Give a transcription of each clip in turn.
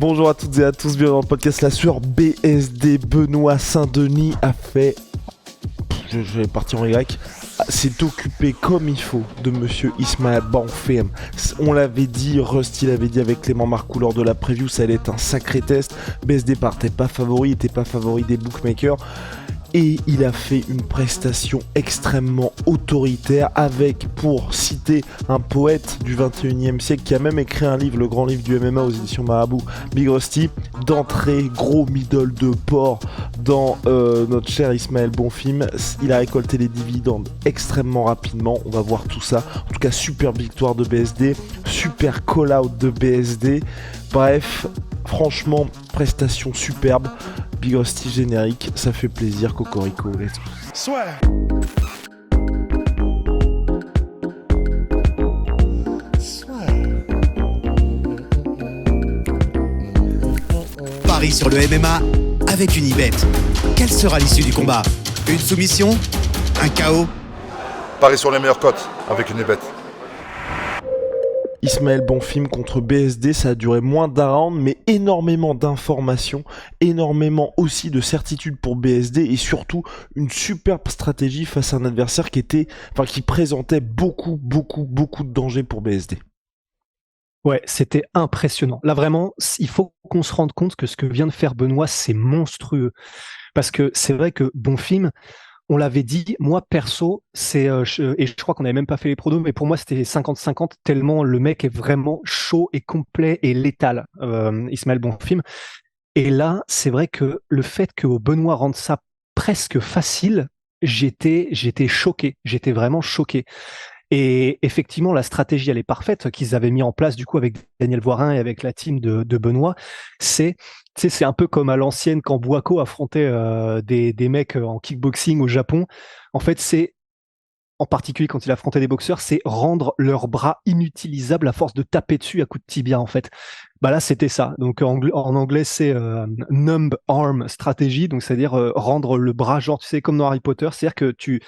Bonjour à toutes et à tous, bienvenue dans le podcast La Sueur. BSD Benoît Saint-Denis a fait... Je vais partir en Y. S'est occupé comme il faut de monsieur Ismaël Bonfim. On l'avait dit, Rusty l'avait dit avec Clément Marcoux lors de la preview, ça allait être un sacré test. BSD partait pas favori, était pas favori des bookmakers. Et il a fait une prestation extrêmement autoritaire avec, pour citer un poète du 21e siècle qui a même écrit un livre, le grand livre du MMA aux éditions Marabout, Big Rusty, d'entrée, gros middle de porc dans notre cher Ismaël Bonfim. Il a récolté les dividendes extrêmement rapidement, on va voir tout ça. En tout cas, super victoire de BSD, super call-out de BSD. Bref, franchement, prestation superbe. Big Rusty générique, ça fait plaisir, Cocorico, let's go. Swear. Paris sur le MMA avec Unibet. Quelle sera l'issue du combat? Une soumission? Un KO? Paris sur les meilleures cotes avec Unibet. Ismaël Bonfim contre BSD, ça a duré moins d'un round, mais énormément d'informations, énormément aussi de certitudes pour BSD et surtout une superbe stratégie face à un adversaire qui présentait beaucoup de danger pour BSD. Ouais, c'était impressionnant. Là, vraiment, il faut qu'on se rende compte que ce que vient de faire Benoît, c'est monstrueux. Parce que c'est vrai que Bonfim, on l'avait dit, moi perso, et je crois qu'on n'avait même pas fait les pronos, mais pour moi c'était 50-50, tellement le mec est vraiment chaud et complet et létal, Ismaël Bonfim. Et là, c'est vrai que le fait que Benoît rende ça presque facile, j'étais choqué, j'étais vraiment choqué. Et effectivement, la stratégie, elle est parfaite, qu'ils avaient mis en place du coup avec Daniel Voirin et avec la team de Benoît. C'est un peu comme à l'ancienne quand Boako affrontait des mecs en kickboxing au Japon. En fait, c'est en particulier quand il affrontait des boxeurs, c'est rendre leurs bras inutilisables à force de taper dessus à coups de tibia en fait. Bah là, c'était ça. Donc en anglais, c'est numb arm strategy, donc c'est-à-dire rendre le bras genre, tu sais, comme dans Harry Potter, c'est-à-dire que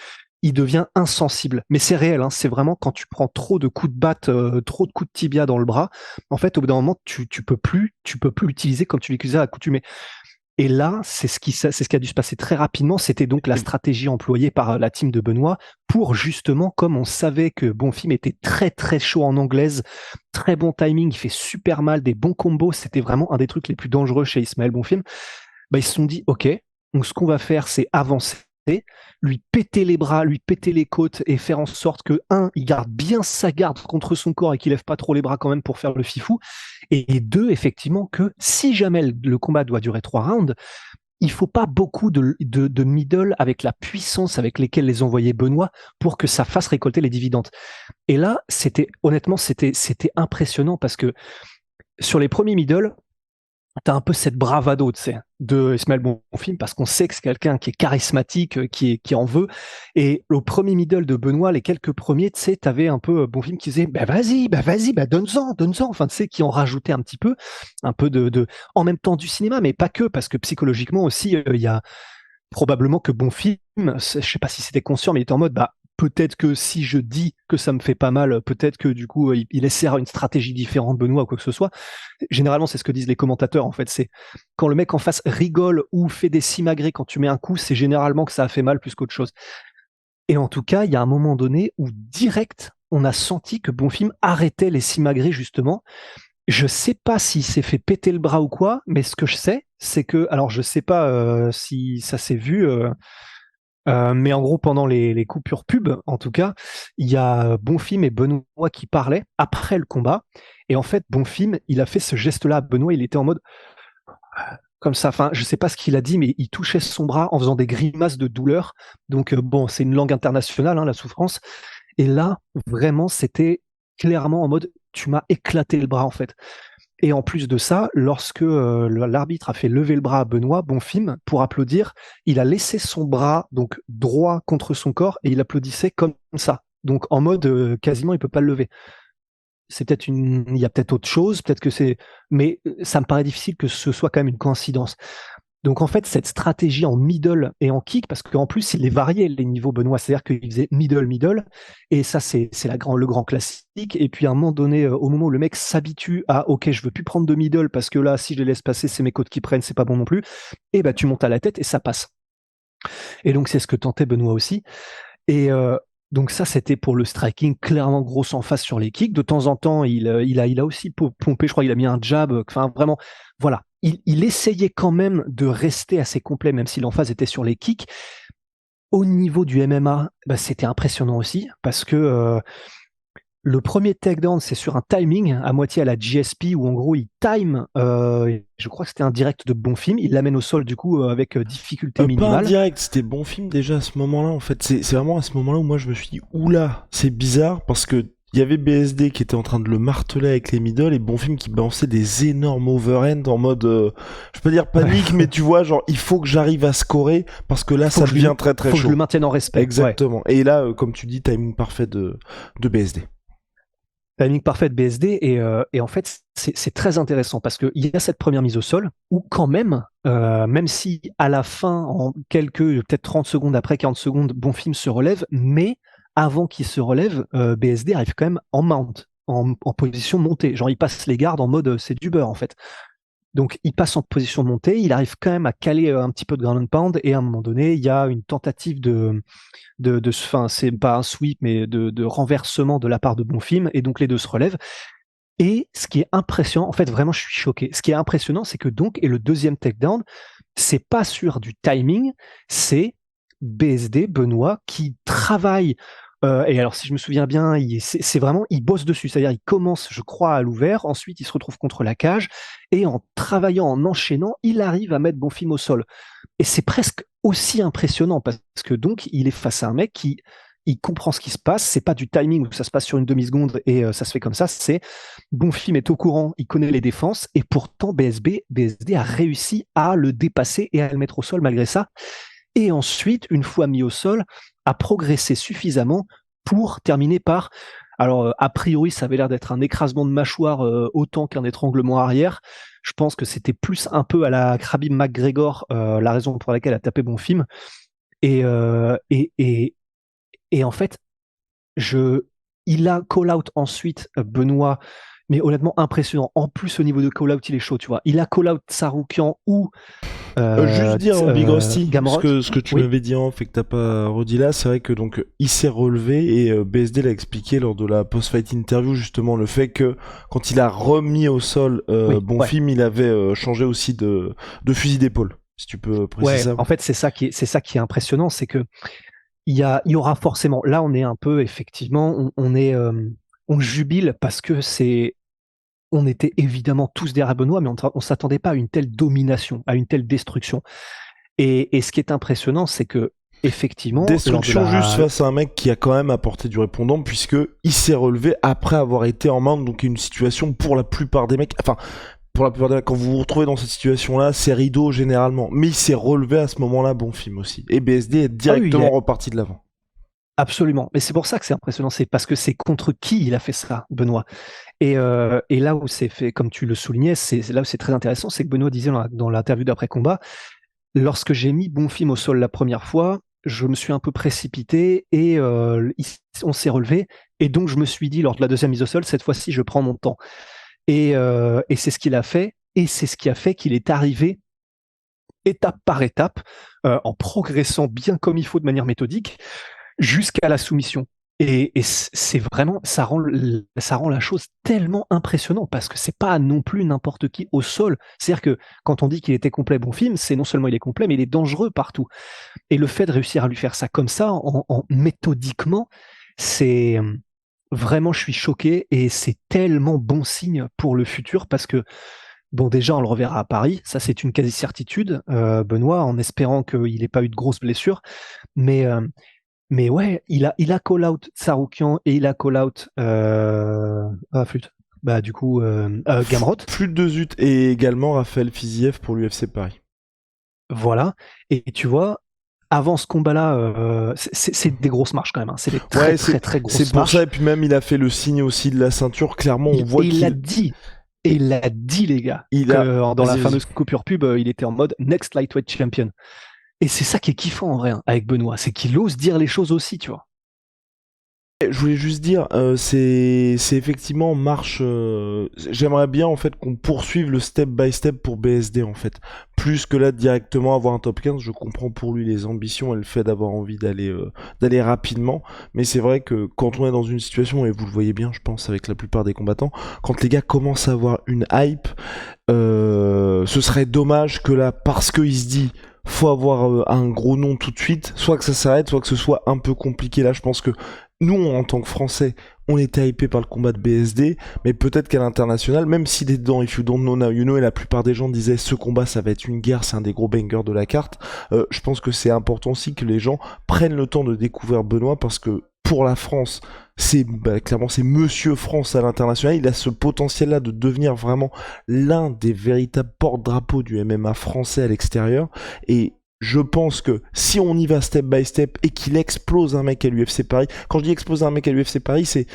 il devient insensible. Mais c'est réel, hein, c'est vraiment quand tu prends trop de coups de batte, trop de coups de tibia dans le bras, en fait, au bout d'un moment, tu peux plus l'utiliser comme tu l'utilisais à l'accoutumée. Et là, c'est ce qui a dû se passer très rapidement. C'était donc la stratégie employée par la team de Benoît pour justement, comme on savait que Bonfim était très très chaud en anglaise, très bon timing, il fait super mal, des bons combos, c'était vraiment un des trucs les plus dangereux chez Ismaël Bonfim. Bah, ils se sont dit, ok, donc ce qu'on va faire, c'est avancer, lui péter les bras, lui péter les côtes et faire en sorte que, il garde bien sa garde contre son corps et qu'il lève pas trop les bras quand même pour faire le fifou. Et deux, effectivement, que si jamais le combat doit durer 3 rounds, il faut pas beaucoup de middle avec la puissance avec lesquelles les envoyait Benoît pour que ça fasse récolter les dividendes. Et là, honnêtement, c'était impressionnant parce que sur les premiers middle, t'as un peu cette bravado, tu sais, de Ismaël Bonfim, parce qu'on sait que c'est quelqu'un qui est charismatique, qui en veut. Et au premier middle de Benoît, les quelques premiers, tu sais, t'avais un peu Bonfim qui disait, vas-y, donne-en. Enfin, tu sais, qui en rajoutait un peu de, en même temps du cinéma, mais pas que, parce que psychologiquement aussi, il y a probablement que Bonfim, je sais pas si c'était conscient, mais il était en mode, peut-être que si je dis que ça me fait pas mal, peut-être que du coup, il essaiera une stratégie différente, Benoît, ou quoi que ce soit. Généralement, c'est ce que disent les commentateurs, en fait. C'est quand le mec en face rigole ou fait des simagrées quand tu mets un coup, c'est généralement que ça a fait mal plus qu'autre chose. Et en tout cas, il y a un moment donné où direct, on a senti que Bonfim arrêtait les simagrées, justement. Je sais pas s'il s'est fait péter le bras ou quoi, mais ce que je sais, c'est que, alors je sais pas si ça s'est vu, mais en gros, pendant les coupures pub, en tout cas, il y a Bonfim et Benoît qui parlaient après le combat. Et en fait, Bonfim, il a fait ce geste-là à Benoît. Il était en mode comme ça. Enfin, je sais pas ce qu'il a dit, mais il touchait son bras en faisant des grimaces de douleur. Donc bon, c'est une langue internationale, hein, la souffrance. Et là, vraiment, c'était clairement en mode tu m'as éclaté le bras en fait. Et en plus de ça, lorsque l'arbitre a fait lever le bras à Benoît Bonfim pour applaudir, il a laissé son bras donc droit contre son corps et il applaudissait comme ça. Donc en mode quasiment il peut pas le lever. C'est peut-être il y a peut-être autre chose, peut-être que c'est, mais ça me paraît difficile que ce soit quand même une coïncidence. Donc en fait, cette stratégie en middle et en kick, parce qu'en plus, il les variait les niveaux, Benoît, c'est-à-dire qu'il faisait middle, et ça, c'est le grand classique. Et puis à un moment donné, au moment où le mec s'habitue à, ok, je veux plus prendre de middle, parce que là, si je les laisse passer, c'est mes côtes qui prennent, c'est pas bon non plus, et bah tu montes à la tête et ça passe. Et donc c'est ce que tentait Benoît aussi. Et donc ça, c'était pour le striking, clairement grosse emphase sur les kicks. De temps en temps, il a aussi pompé, je crois, il a mis un jab. Enfin, vraiment, voilà. Il essayait quand même de rester assez complet, même si l'emphase était sur les kicks. Au niveau du MMA, bah, c'était impressionnant aussi, parce que le premier takedown, c'est sur un timing, à moitié à la GSP, où en gros, il time, je crois que c'était un direct de Bonfim, il l'amène au sol, du coup, avec difficulté Pas un minimale. direct, c'était bon film déjà à ce moment-là, en fait. C'est vraiment à ce moment-là où moi je me suis dit, oula, c'est bizarre, parce que il y avait BSD qui était en train de le marteler avec les middle et Bonfim qui balançait des énormes overhand en mode, je peux dire panique, mais tu vois, genre, il faut que j'arrive à scorer parce que là, ça devient très très faut chaud. que je le maintienne en respect. Exactement. Ouais. Et là, comme tu dis, timing parfait de BSD. Timing parfait de BSD, et en fait, c'est très intéressant parce qu'il y a cette première mise au sol où quand même, même si à la fin, en peut-être 30 secondes après, 40 secondes, Bonfim se relève, mais avant qu'il se relève, BSD arrive quand même en mount, en position montée. Genre, il passe les gardes en mode c'est du beurre en fait. Donc, il passe en position montée, il arrive quand même à caler un petit peu de ground and pound, et à un moment donné, il y a une tentative enfin, c'est pas un sweep, mais de renversement de la part de Bonfim, et donc les deux se relèvent. Et ce qui est impressionnant, en fait, vraiment, je suis choqué. Ce qui est impressionnant, c'est que donc, et le deuxième takedown, c'est pas sur du timing, c'est BSD, Benoît, qui travaille. Et alors, si je me souviens bien, c'est vraiment, il bosse dessus. C'est-à-dire, il commence, je crois, à l'ouvert, ensuite, il se retrouve contre la cage, et en travaillant, en enchaînant, il arrive à mettre Bonfim au sol. Et c'est presque aussi impressionnant parce que donc, il est face à un mec qui il comprend ce qui se passe. C'est pas du timing où ça se passe sur une demi-seconde et ça se fait comme ça. C'est Bonfim est au courant, il connaît les défenses, et pourtant BSD a réussi à le dépasser et à le mettre au sol malgré ça. Et ensuite, une fois mis au sol, a progressé suffisamment pour terminer par. Alors, a priori, ça avait l'air d'être un écrasement de mâchoire autant qu'un étranglement arrière. Je pense que c'était plus un peu à la Khabib McGregor, la raison pour laquelle a tapé Bonfim. Et en fait, il a call-out ensuite Benoît, mais honnêtement impressionnant. En plus, au niveau de call-out, il est chaud, tu vois. Il a call-out Saroukian ou juste dire Big Rusty, Gamrot. ce que tu m'avais dit en fait que t'as pas redit là, c'est vrai que donc il s'est relevé et BSD l'a expliqué lors de la post-fight interview justement le fait que quand il a remis au sol Bonfim, il avait changé aussi de fusil d'épaule. Si tu peux préciser ça. En fait, c'est ça qui est impressionnant, c'est que il y aura forcément. Là, on est un peu effectivement, on jubile parce que on était évidemment tous derrière Benoît, mais on s'attendait pas à une telle domination, à une telle destruction. Et ce qui est impressionnant, c'est que effectivement, destruction juste face à un mec qui a quand même apporté du répondant puisque il s'est relevé après avoir été en main, donc une situation pour la plupart des mecs. Enfin, pour la plupart des mecs, quand vous vous retrouvez dans cette situation-là, c'est rideau généralement. Mais il s'est relevé à ce moment-là, Bonfim aussi. Et BSD est directement reparti de l'avant. Absolument. Mais c'est pour ça que c'est impressionnant. C'est parce que c'est contre qui il a fait ça, Benoît. Et là où c'est fait, comme tu le soulignais, c'est là où c'est très intéressant, c'est que Benoît disait dans l'interview d'après-combat, lorsque j'ai mis Bonfim au sol la première fois, je me suis un peu précipité et on s'est relevé. Et donc, je me suis dit, lors de la deuxième mise au sol, cette fois-ci, je prends mon temps. Et c'est ce qu'il a fait. Et c'est ce qui a fait qu'il est arrivé étape par étape, en progressant bien comme il faut de manière méthodique, jusqu'à la soumission. Et c'est vraiment, ça rend la chose tellement impressionnante parce que c'est pas non plus n'importe qui au sol. C'est-à-dire que quand on dit qu'il était complet Bonfim, c'est non seulement il est complet, mais il est dangereux partout. Et le fait de réussir à lui faire ça comme ça, en méthodiquement, c'est vraiment, je suis choqué et c'est tellement bon signe pour le futur parce que bon, déjà, on le reverra à Paris, ça c'est une quasi-certitude, Benoît, en espérant qu'il n'ait pas eu de grosses blessures. Mais ouais, il a call-out Saroukian et il a call-out flûte. Bah du coup Gamrot. Flûte de Zut et également Raphaël Fiziev pour l'UFC Paris. Voilà. Et tu vois, avant ce combat-là, c'est des grosses marches quand même. Hein. C'est des très grosses marches. C'est pour ça, et puis même il a fait le signe aussi de la ceinture, clairement on voit il l'a dit. Et il l'a dit, les gars, dans la fameuse coupure pub, il était en mode Next Lightweight Champion. Et c'est ça qui est kiffant en vrai, hein, avec Benoît, c'est qu'il ose dire les choses aussi, tu vois. Je voulais juste dire, c'est effectivement marche. J'aimerais bien en fait qu'on poursuive le step by step pour BSD en fait, plus que là directement avoir un top 15. Je comprends pour lui les ambitions et le fait d'avoir envie d'aller rapidement, mais c'est vrai que quand on est dans une situation, et vous le voyez bien, je pense avec la plupart des combattants, quand les gars commencent à avoir une hype, ce serait dommage que là, parce qu'il se dit faut avoir un gros nom tout de suite, soit que ça s'arrête, soit que ce soit un peu compliqué. Là, je pense que nous, en tant que Français, on était hypé par le combat de BSD, mais peut-être qu'à l'international, même s'il est dedans, If You Don't Know Now You Know, et la plupart des gens disaient ce combat, ça va être une guerre, c'est un des gros bangers de la carte, je pense que c'est important aussi que les gens prennent le temps de découvrir Benoît, parce que pour la France, clairement c'est Monsieur France à l'international, il a ce potentiel-là de devenir vraiment l'un des véritables porte-drapeaux du MMA français à l'extérieur, et je pense que si on y va step by step et qu'il explose un mec à l'UFC Paris, quand je dis exploser un mec à l'UFC Paris, c'est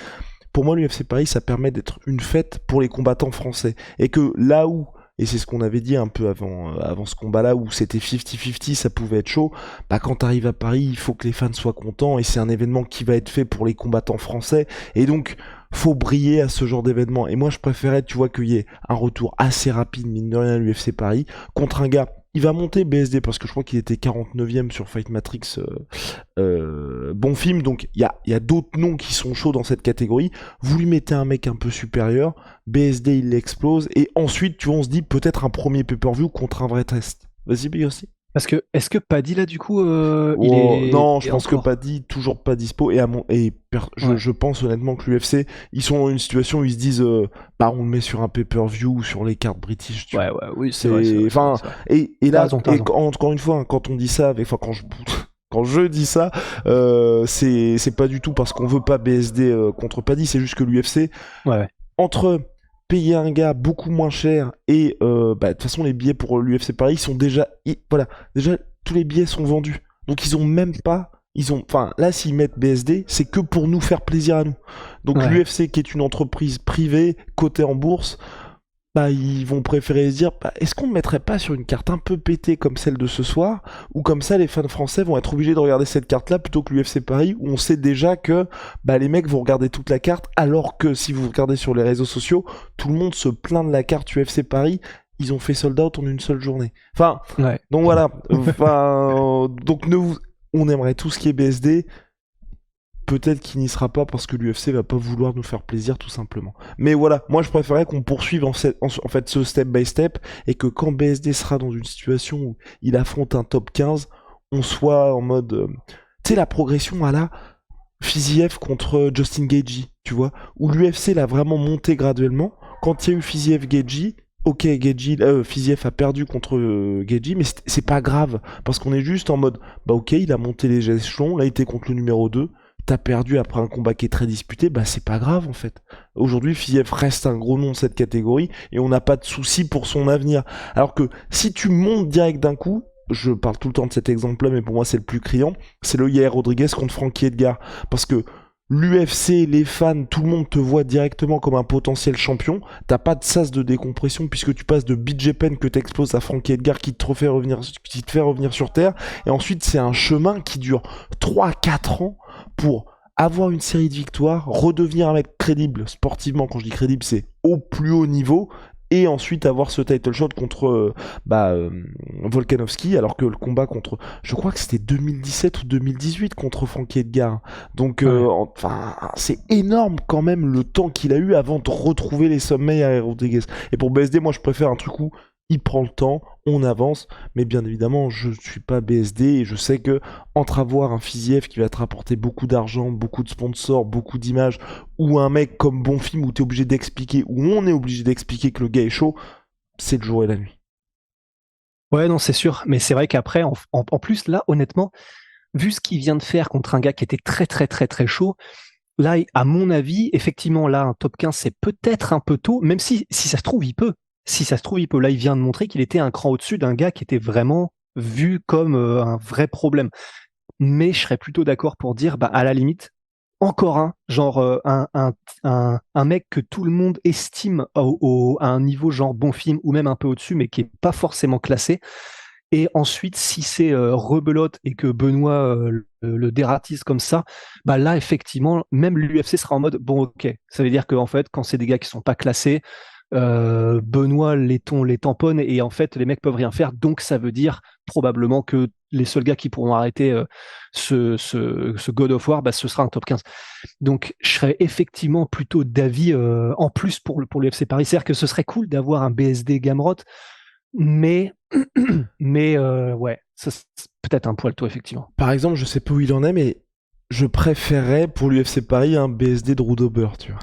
pour moi l'UFC Paris, ça permet d'être une fête pour les combattants français, et que là où, et c'est ce qu'on avait dit un peu avant ce combat-là, où c'était 50-50, ça pouvait être chaud, bah quand t'arrives à Paris, il faut que les fans soient contents, et c'est un événement qui va être fait pour les combattants français, et donc faut briller à ce genre d'événement. Et moi je préférais, tu vois, qu'il y ait un retour assez rapide, mine de rien, à l'UFC Paris, contre un gars. Il va monter BSD parce que je crois qu'il était 49e sur Fight Matrix, bon film, donc il y a d'autres noms qui sont chauds dans cette catégorie. Vous lui mettez un mec un peu supérieur, BSD il l'explose, et ensuite tu vois, on se dit peut-être un premier pay-per-view contre un vrai test. Vas-y Big aussi. Parce que, est-ce que Paddy là du coup, non, je pense que Paddy toujours pas dispo, je pense honnêtement que l'UFC, ils sont dans une situation où ils se disent bah on le met sur un pay-per-view ou sur les cartes british, tu vois. Oui, c'est vrai. Enfin, et là, encore une fois, hein, quand on dit ça, quand je dis ça, c'est pas du tout parce qu'on veut pas BSD contre Paddy, c'est juste que l'UFC, entre payer un gars beaucoup moins cher et de toute façon les billets pour l'UFC Paris sont déjà tous les billets sont vendus, donc là s'ils mettent BSD, c'est que pour nous faire plaisir à nous, donc l'UFC qui est une entreprise privée cotée en bourse, ils vont préférer se dire est-ce qu'on ne mettrait pas sur une carte un peu pétée comme celle de ce soir, ou comme ça les fans français vont être obligés de regarder cette carte là plutôt que l'UFC Paris où on sait déjà que les mecs vont regarder toute la carte, alors que si vous regardez sur les réseaux sociaux, tout le monde se plaint de la carte UFC Paris, ils ont fait sold out en une seule journée. Donc voilà, donc on aimerait tout ce qui est BSD. Peut-être qu'il n'y sera pas parce que l'UFC va pas vouloir nous faire plaisir tout simplement. Mais voilà, moi je préférais qu'on poursuive en fait ce step by step, et que quand BSD sera dans une situation où il affronte un top 15, on soit en mode... tu sais, la progression à la Fiziev contre Justin Gaethje, tu vois, où l'UFC l'a vraiment monté graduellement. Quand il y a eu Fiziev-Gaethje, ok, Fiziev a perdu contre Gaethje, mais c'est pas grave, parce qu'on est juste en mode, ok, il a monté les échelons, là il était contre le numéro 2, t'as perdu après un combat qui est très disputé, c'est pas grave en fait. Aujourd'hui, Fiziev reste un gros nom de cette catégorie et on n'a pas de soucis pour son avenir. Alors que si tu montes direct d'un coup, je parle tout le temps de cet exemple-là, mais pour moi c'est le plus criant, c'est le Yair Rodriguez contre Frankie Edgar. Parce que l'UFC, les fans, tout le monde te voit directement comme un potentiel champion. T'as pas de sas de décompression puisque tu passes de BJ Penn que t'exploses à Frankie Edgar qui te fait revenir sur terre. Et ensuite, c'est un chemin qui dure 3-4 ans pour avoir une série de victoires, redevenir un mec crédible sportivement. Quand je dis crédible, c'est au plus haut niveau, et ensuite avoir ce title shot contre Volkanovski, alors que le combat contre, je crois que c'était 2017 ou 2018 contre Frankie Edgar. Donc c'est énorme quand même le temps qu'il a eu avant de retrouver les sommets à Rodriguez. Et pour BSD, moi je préfère un truc où il prend le temps, on avance, mais bien évidemment, je ne suis pas BSD et je sais que entre avoir un Fiziev qui va te rapporter beaucoup d'argent, beaucoup de sponsors, beaucoup d'images, ou un mec comme Bonfim où t'es obligé d'expliquer, où on est obligé d'expliquer que le gars est chaud, c'est le jour et la nuit. Ouais, non, c'est sûr, mais c'est vrai qu'après, en plus, là, honnêtement, vu ce qu'il vient de faire contre un gars qui était très, très, très, très chaud, là, à mon avis, effectivement, là, un top 15, c'est peut-être un peu tôt, même si ça se trouve, il peut. Si ça se trouve, il peut. Là, il vient de montrer qu'il était un cran au-dessus d'un gars qui était vraiment vu comme un vrai problème. Mais je serais plutôt d'accord pour dire, à la limite, encore un, genre un mec que tout le monde estime à un niveau genre bon film ou même un peu au-dessus, mais qui est pas forcément classé. Et ensuite, si c'est rebelote et que Benoît le dératise comme ça, bah là, effectivement, même l'UFC sera en mode bon, ok. Ça veut dire qu'en fait, quand c'est des gars qui sont pas classés, Benoît les tamponne et en fait, les mecs peuvent rien faire. Donc, ça veut dire probablement que les seuls gars qui pourront arrêter ce God of War, bah, ce sera un top 15. Donc, je serais effectivement plutôt d'avis en plus pour l'UFC Paris. C'est-à-dire que ce serait cool d'avoir un BSD Gamrot, mais ouais, ça, c'est peut-être un poil tôt, effectivement. Par exemple, je sais pas où il en est, mais je préférerais pour l'UFC Paris un BSD Drew Dober, tu vois.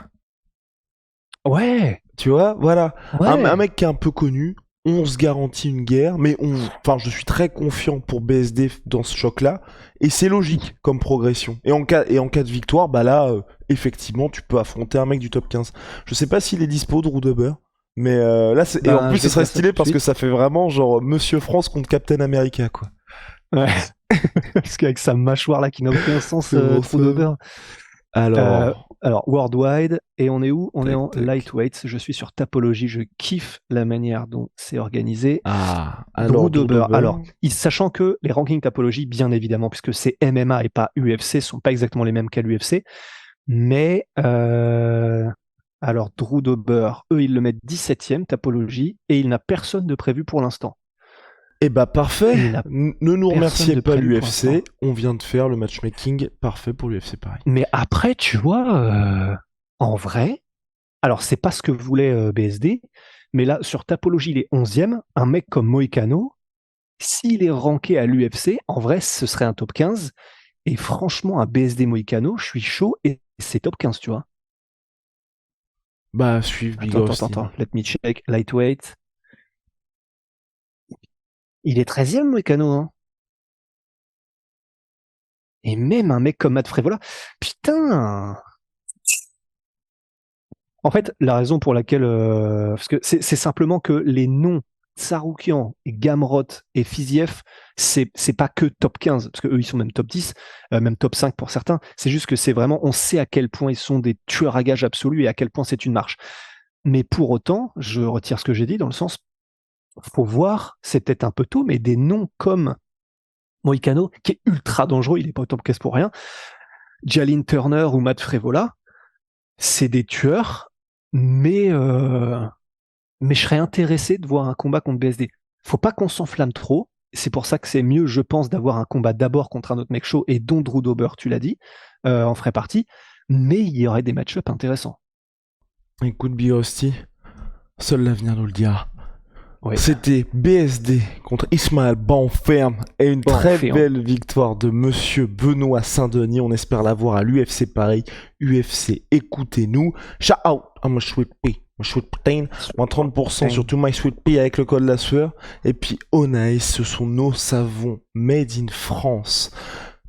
Ouais, Tu vois, voilà. ouais. Un mec qui est un peu connu, on se garantit une guerre, mais enfin, je suis très confiant pour BSD dans ce choc-là, et c'est logique comme progression. Et en cas de victoire, bah là, effectivement, tu peux affronter un mec du top 15. Je sais pas s'il est dispo, Drew Dober, mais là, et en plus, ce serait stylé parce que ça fait vraiment genre Monsieur France contre Captain America, quoi. Ouais. Parce qu'avec sa mâchoire là qui n'a aucun sens, Drew Dober. Alors, worldwide, et on est où? On est en lightweight. Je suis sur Tapologie, je kiffe la manière dont c'est organisé. Alors, Drew Dober. Alors, sachant que les rankings Tapologie, bien évidemment, puisque c'est MMA et pas UFC, sont pas exactement les mêmes qu'à l'UFC. Mais alors, Drew Dober, eux, ils le mettent 17e Tapologie, et il n'a personne de prévu pour l'instant. Eh bah parfait, ne nous remerciez pas l'UFC, on vient de faire le matchmaking parfait pour l'UFC Paris. Mais après, tu vois, en vrai, alors c'est pas ce que voulait BSD, mais là, sur Tapologie, il est 11e, un mec comme Moïcano, s'il est ranké à l'UFC, en vrai, ce serait un top 15, et franchement, un BSD Moïcano, je suis chaud, et c'est top 15, tu vois. Bah, suivre Big Austin. Attends, let me check, lightweight. Il est 13e, Moïcano, hein. Et même un mec comme Matt Frevola, putain. En fait, la raison pour laquelle, parce que c'est simplement que les noms Tsaroukian, Gamrot et Fiziev, c'est pas que top 15, parce que eux ils sont même top 10, même top 5 pour certains. C'est juste que c'est vraiment, on sait à quel point ils sont des tueurs à gages absolus et à quel point c'est une marche. Mais pour autant, je retire ce que j'ai dit dans le sens, faut voir, c'est peut-être un peu tôt, mais des noms comme Moïcano, qui est ultra dangereux, il est pas au top 15 pour rien, Jalin Turner ou Matt Frevola, c'est des tueurs, mais je serais intéressé de voir un combat contre BSD. Faut pas qu'on s'enflamme trop. C'est pour ça que c'est mieux, je pense, d'avoir un combat d'abord contre un autre mec chaud, et dont Drew Dober, tu l'as dit, en ferait partie. Mais il y aurait des match-ups intéressants. Écoute, Birosti, seul l'avenir nous le dira. Ouais. C'était BSD contre Ismaël Bonferme et une très belle victoire de Monsieur Benoît Saint-Denis. On espère l'avoir à l'UFC Paris. UFC, écoutez-nous. Shout out à my sweet pea, my sweet protein. Moins 30% sur tout my sweet pea avec le code la sueur. Et puis Onae, ce sont nos savons made in France,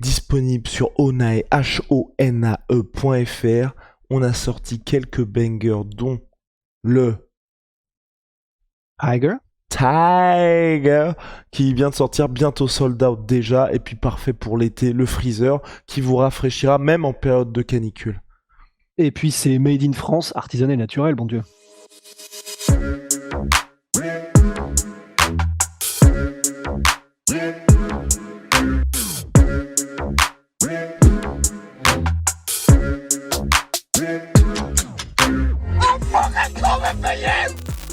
disponibles sur Onae, HONAE.fr. On a sorti quelques bangers, dont le Tiger qui vient de sortir, bientôt sold out déjà, et puis parfait pour l'été, le freezer qui vous rafraîchira même en période de canicule. Et puis c'est made in France, artisanal et naturel, bon Dieu. Yeah.